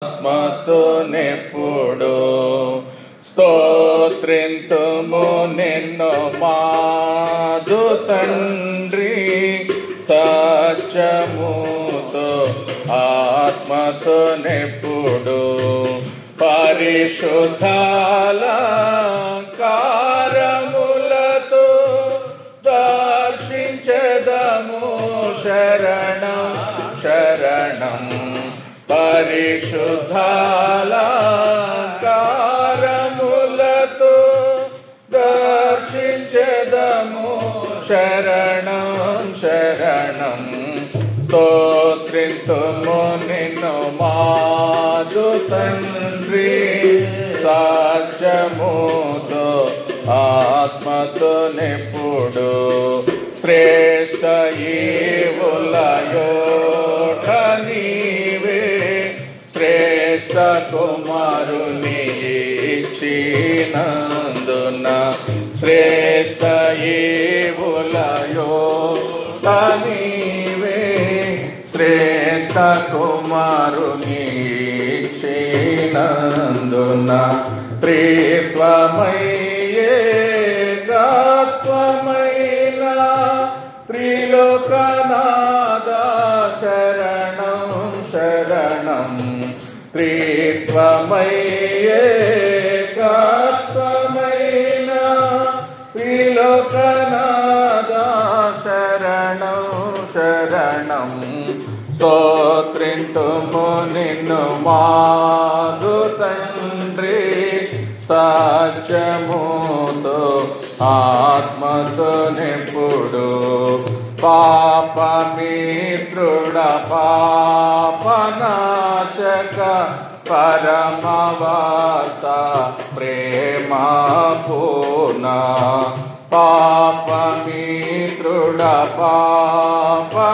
ఆత్మతోనెప్పుడు స్తోత్రింతుము నిన్ను మాదు తండ్రి, సత్యముతో ఆత్మతోనెప్పుడు పరిశుద్ధాలంకారములతో దర్శించెదము శరణం శరణం. పరిశుద్ధాలంకారములతో దర్శించెదము శరణం శరణం. స్తోత్రింతుము నిన్ను మాదు తండ్రి, సాధ్యముతో ఆత్మతోనెప్పుడు శ్రేష్ఠ ఈవులయోట నీవే, శ్రేష్ఠ కుమారుని ఇచ్చినందున శ్రేష్ఠ ఈవులయోట నీవే, శ్రేష్ఠ కుమారుని ఇచ్చినందున త్రిత్వమయ్యే గాత్వమైన త్రిలోకనాథ శరణం శరణం. త్రిత్వమయ్యే గాత్వమైన త్రిలోకనాథ శరణం శరణం. స్తోత్రింతుము నిన్ను మాదు తండ్రి, సత్యముతో ఆత్మతోనెప్పుడు పాపమిత్రుడ పాపనాశక పరమవాస ప్రేమ పూర్ణ. పాపమిత్రుడ పాపనాశక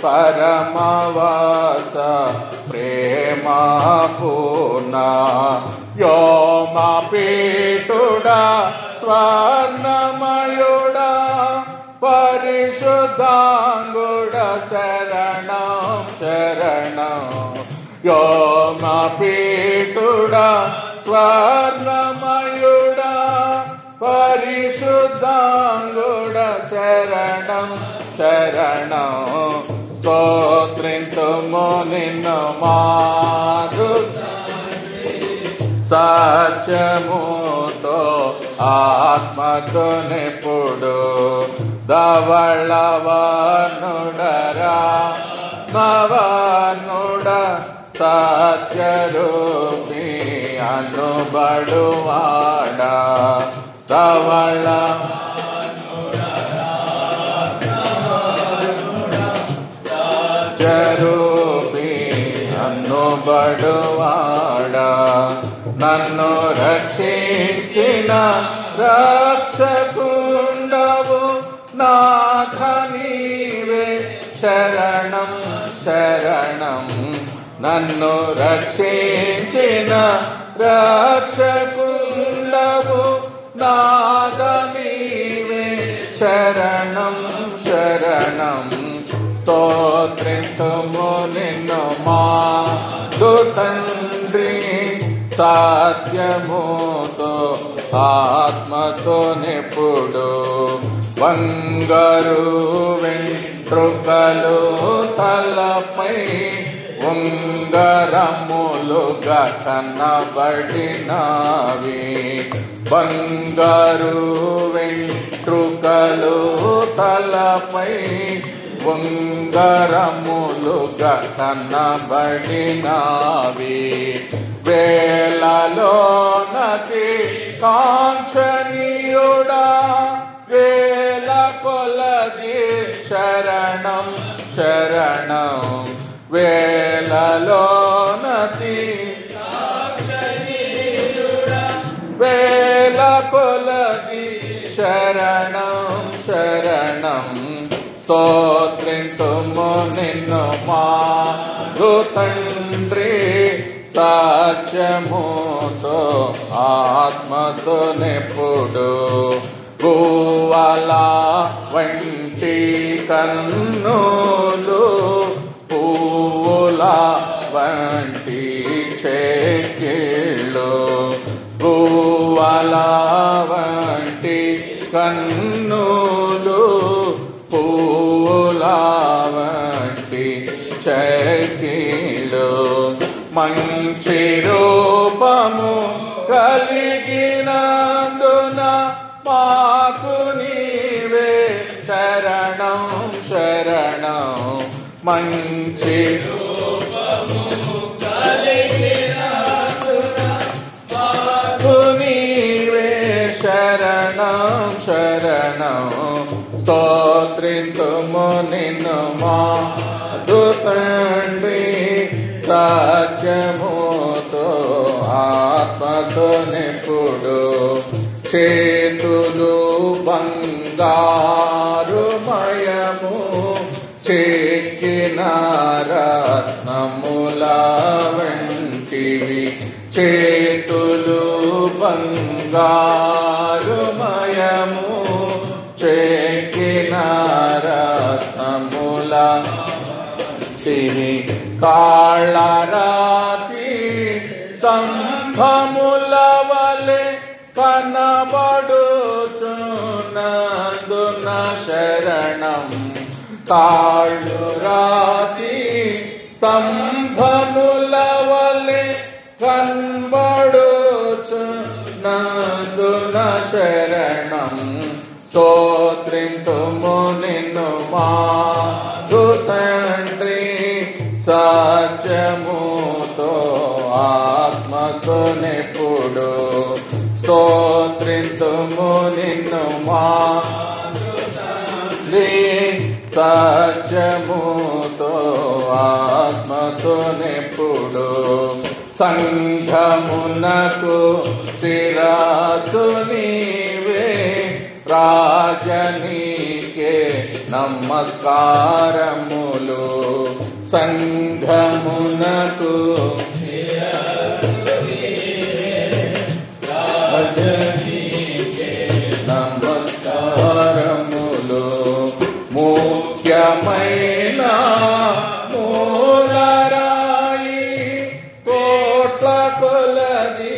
పరమవాస ప్రేమ పూర్ణ. వ్యోమపీఠుడా స్వర్ణమయుడా పరిశుద్ధాంగుడ శరణం శరణం. వ్యోమపీఠుడా స్వర్ణమయుడా పరిశుద్ధాంగుడ శరణం శరణం. స్తోత్రింతుము నిన్ను మాదు సత్యముతో ఆత్మతోనెప్పుడు ధవళవర్ణుడరా మవర్ణుడ సత్యరూపి అనుబడువాడ. ధవళ సత్యరూపి అనుబడువాడ. నన్ను రక్షించిన రక్షకుండవు నాథ నీవే శరణం శరణం. నన్ను రక్షించిన రక్షకుండవు నాథ నీవే శరణం శరణం. స్తోత్రింతుము నిన్ను మాదు తండ్రి, సత్యముతో ఆత్మతోనెప్పుడు బంగారు వెంట్రుకలు తలపై ఉంగరములుగా కనబడినవి. బంగారు వెంట్రుకలు తలపై ఉంగరములుగా కనబడినవి. వేలలోనతి కాంక్షణీయుడా వేల కొలది శరణం శరణం. వేలలోనతి వేల కొలది శరణం శరణం. స్తోత్రింతుము నిన్ను మాదు తండ్రి, సత్యముతో ఆత్మతోనెప్పుడు గువ్వల వంటి కన్నులు పువ్వుల వంటి చెక్కిళ్ళు, పువ్వల వంటి కన్నులు, పువ్వుల వంటి చెక్కిళ్ళు, మంచి రూపము కలిగినందున మాకు నీవే శరణం శరణం. మంచి రూపము కలిగినందున మాకు నీవే శరణం శరణం. స్తోత్రింతుము నిన్ను మాకు తండ్రి, సత్యముతో ఆత్మతో నిపుడు, చేతులు బంగారుమయము చెక్కిన రత్నముల వంటివి, చేతులు బంగారుమయము చెక్కిన రత్నముల వంటివి, కాళ్ళరాతి స్తంభముల వలె కనబడుచున్నందున శరణం. కాళ్ళు రాతి స్తంభముల వలె కనబడుచున్నందున శరణం. స్తోత్రింతుము నిన్ను మాకు తండ్రి, సత్యముతో ఆత్మతో నిపుడు, స్తోత్రింతుము నిన్ను మాకు తండ్రి, సత్యముతో ఆత్మతో నిపుడు. సంఘమునకు శిరస్సు నీవే, రాజనీకే నమస్కారములు. సంఘమునకు రాజనీకే నమస్కారములు. ముఖ్యమైన మూలరాయి కోట్ల కొలది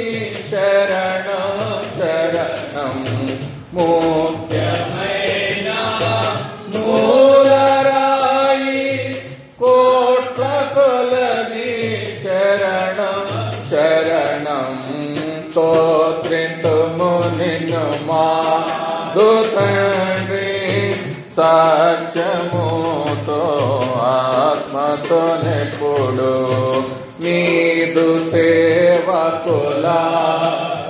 శరణం శరణం. ముఖ్యమైన మూలరాయి కోట్ల కొలది శరణం శరణం. స్తోత్రింతుము నిన్ను మాకు తండ్రి, సత్యముతో ఆత్మతో నిపుడు, నీదు సేవకుల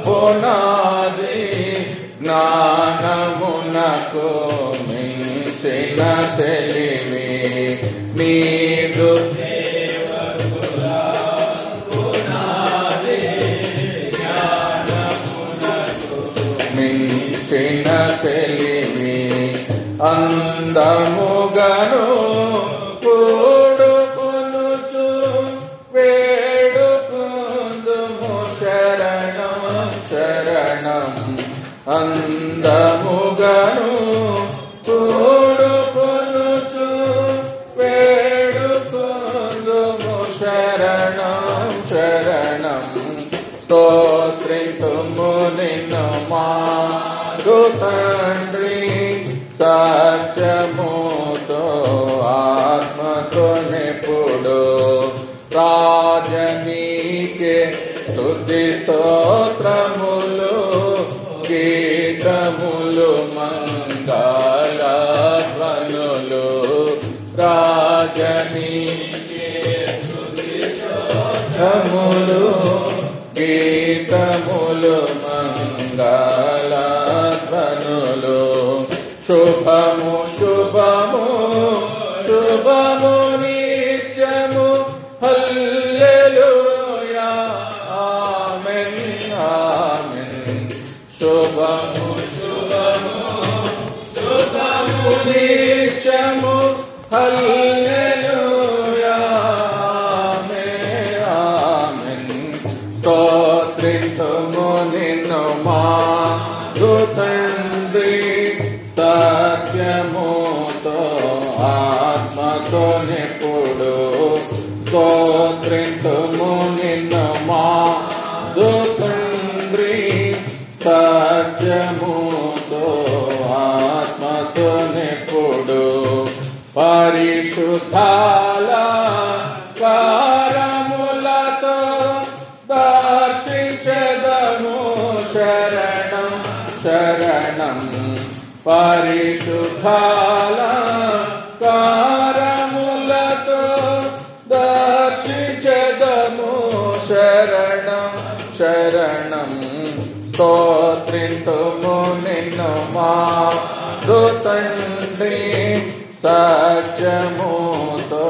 పునాది, జ్ఞానమునకు మించిన తెలివి, నీదు సేవకుల పునాది, జ్ఞానమునకు మించిన తెలివి, అందముగను కూడుకొనుచు వేడుకొందుము శరణం శరణం. అందముగను కూడుకొనుచు వేడుకొందుము శరణం శరణం. స్తోత్రింతుము నిన్ను మాకు తండ్రి, సత్యముతో ఆత్మతో నిపుడు, రాజనీకే స్తుతి స్తోత్రములు, గీతములు మంగళధ్వనులు. రాజనీకే స్తుతి స్తోత్రములు, గీతములు మంగళధ్వనులు. శుభము శుభము శుభము నిత్యము, హల్లెలూయా ఆమేన్ ఆమేన్. శుభము శుభము శుభము నిత్యము, హల్లెలూయా ఆమేన్ ఆమేన్. స్తోత్రింతుము నిన్ను మా స్తుతింతుము నిన్ను మాదు తండ్రి సత్యముతో ఆత్మతో నిప్పుడు పరిశుద్ధాలకారములతో దర్శించెదము శరణం శరణం పరిశుద్ధాలకారములతో దర్శించెదము శరణం శరణం స్తోత్రింతుము నిన్ను మాదు తండ్రి సత్యముతో